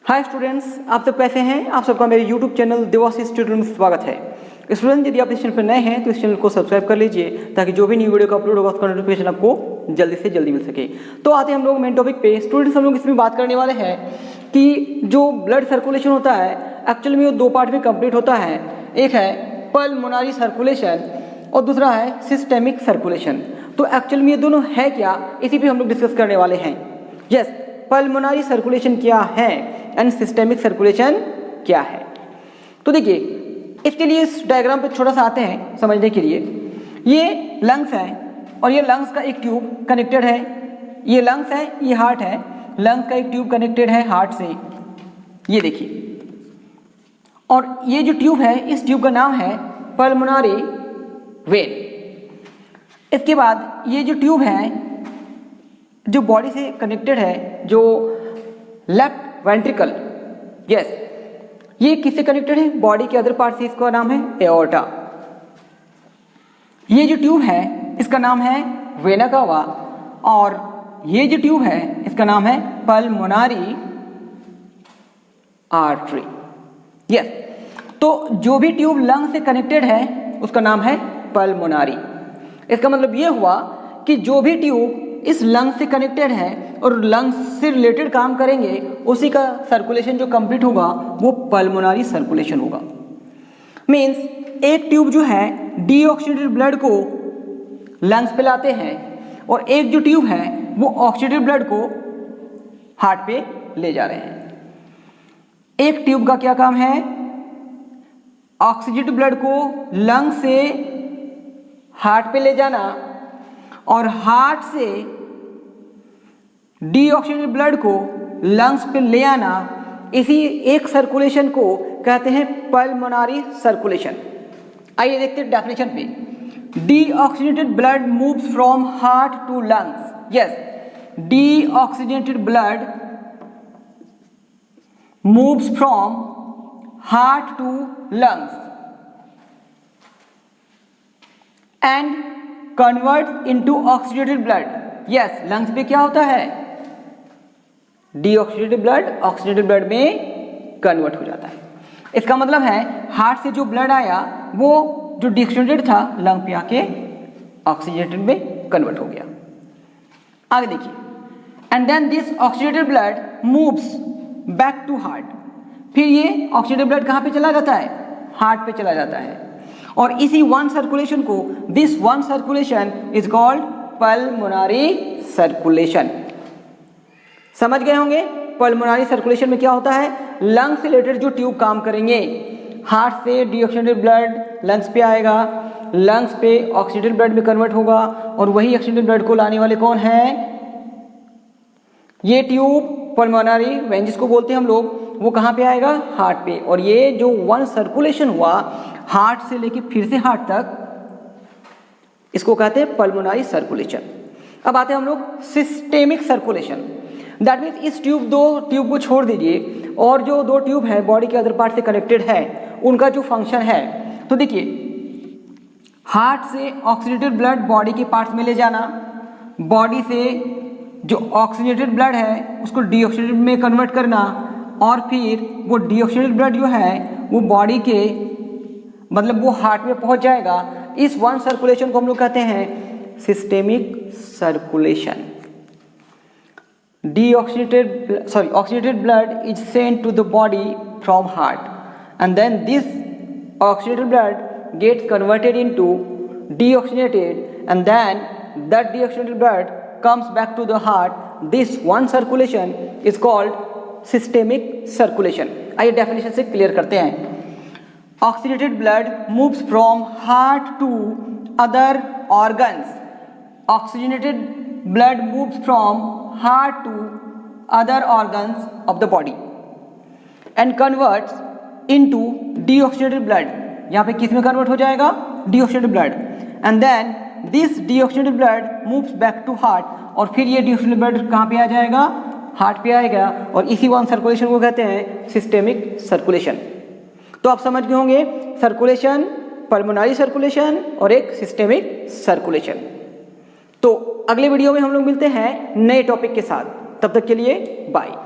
Hi students, आप सब कैसे हैं। आप सबका मेरे यूट्यूब चैनल देवाशीष स्टूडेंट में स्वागत है। स्टूडेंट, यदि आप इस चैनल पर नए हैं तो इस चैनल को सब्सक्राइब कर लीजिए ताकि जो भी न्यू वीडियो का अपलोड होगा उसका नोटिफिकेशन आपको जल्दी से जल्दी मिल सके। तो आते हैं हम लोग मेन टॉपिक पे। स्टूडेंट्स, हम लोग इसमें बात करने वाले हैं कि जो ब्लड सर्कुलेशन होता है एक्चुअली में वो दो पार्ट में कंप्लीट होता है। एक है पल्मोनरी सर्कुलेशन और दूसरा है सिस्टेमिक सर्कुलेशन। तो एक्चुअली में ये दोनों है क्या, इसी पे हम लोग डिस्कस करने वाले हैं। यस, पल्मोनरी सर्कुलेशन क्या है एंड सिस्टेमिक सर्कुलेशन क्या है। तो देखिए, इसके लिए इस डायग्राम पे थोड़ा सा आते हैं समझने के लिए। ये लंग्स है और ये लंग्स का एक ट्यूब कनेक्टेड है। ये लंग्स है, ये हार्ट है। लंग्स का एक ट्यूब कनेक्टेड है हार्ट से, ये देखिए। और ये जो ट्यूब है, इस ट्यूब का नाम है पल्मोनरी वेन। इसके बाद ये जो ट्यूब है जो बॉडी से कनेक्टेड है, जो लेफ्ट वेंट्रिकल, यस, ये किससे कनेक्टेड है? बॉडी के अदर पार्ट से। इसका नाम है एओर्टा। ये जो ट्यूब है इसका नाम है वेना कावा और ये जो ट्यूब है इसका नाम है पल्मोनरी आर्टरी। यस, तो जो भी ट्यूब लंग से कनेक्टेड है उसका नाम है पल्मोनरी। इसका मतलब ये हुआ कि जो भी ट्यूब इस लंग से कनेक्टेड है और लंग्स से रिलेटेड काम करेंगे उसी का सर्कुलेशन जो कंप्लीट होगा वो पल्मोनरी सर्कुलेशन होगा। मींस एक ट्यूब जो है डीऑक्सीडेटेड ब्लड को लंग्स पे लाते हैं और एक जो ट्यूब है वो ऑक्सीडेटेड ब्लड को हार्ट पे ले जा रहे हैं। एक ट्यूब का क्या काम है? ऑक्सीडेटेड ब्लड को लंग से हार्ट पे ले जाना और हार्ट से डीऑक्सीडेटेड ब्लड को लंग्स पे ले आना। इसी एक सर्कुलेशन को कहते हैं पल्मोनरी सर्कुलेशन। आइए देखते हैं डेफिनेशन पे। Deoxygenated blood moves from heart to lungs. Yes, deoxygenated blood moves from heart to lungs and convert into oxygenated blood. Yes, lungs पे क्या होता है? डीऑक्सीडेटेड ब्लड ऑक्सीडेटेड ब्लड में कन्वर्ट हो जाता है। इसका मतलब है हार्ट से जो ब्लड आया वो जो डीऑक्सीडेटेड था लंग पे आके ऑक्सीडेटेड में कन्वर्ट हो गया। आगे देखिए, and then this oxidated blood moves back to heart. फिर ये ऑक्सीडेटेड ब्लड कहाँ पे चला जाता है? हार्ट पे चला जाता है। और इसी वन सर्कुलेशन को, this one circulation is called pulmonary circulation. समझ गए होंगे पल्मोनरी सर्कुलेशन में क्या होता है? लंग से रिलेटेड जो ट्यूब काम करेंगे, हार्ट से डीऑक्सीडेटेड ब्लड लंग्स पे आएगा, लंग्स पे ऑक्सीडेटेड ब्लड में कन्वर्ट होगा और वही ऑक्सीडेटेड ब्लड को लाने वाले कौन है? ये ट्यूब पल्मोनरी वेन जिसको बोलते हैं हम लोग, वो कहाँ पे आएगा? हार्ट पे। और ये जो वन सर्कुलेशन हुआ हार्ट से लेके फिर से हार्ट तक, इसको कहते हैं पल्मोनरी सर्कुलेशन। अब आते हैं हम लोग सिस्टेमिक सर्कुलेशन। दैट मीन्स इस दो ट्यूब को छोड़ दीजिए और जो दो ट्यूब है बॉडी के अदर पार्ट से कनेक्टेड है उनका जो फंक्शन है, तो देखिए, हार्ट से ऑक्सीडेटेड ब्लड बॉडी के पार्ट्स में ले जाना, बॉडी से जो ऑक्सीडेटेड ब्लड है उसको डीऑक्सीडेटेड में कन्वर्ट करना और फिर वो डीऑक्सीडेटेड ब्लड जो है वो बॉडी के मतलब वो हार्ट में पहुंच जाएगा। इस वन सर्कुलेशन को हम लोग कहते हैं systemic circulation. Oxygenated blood is sent to the body from heart and then this oxidated blood gets converted into deoxygenated and then that deoxygenated blood comes back to the heart. This one circulation is called systemic circulation. आइए definition से clear करते हैं। Oxygenated blood moves from heart to other organs. Oxygenated blood moves from heart to other organs of the body and converts into deoxygenated blood. यहाँ पे किस में convert हो जाएगा? Deoxygenated blood. And then this deoxygenated blood moves back to heart और फिर ये deoxygenated blood कहाँ पे आ जाएगा? हार्ट पे आएगा और इसी वन सर्कुलेशन को कहते हैं सिस्टेमिक सर्कुलेशन। तो आप समझ गए होंगे सर्कुलेशन, पल्मोनरी सर्कुलेशन और एक सिस्टेमिक सर्कुलेशन। तो अगले वीडियो में हम लोग मिलते हैं नए टॉपिक के साथ। तब तक के लिए बाय।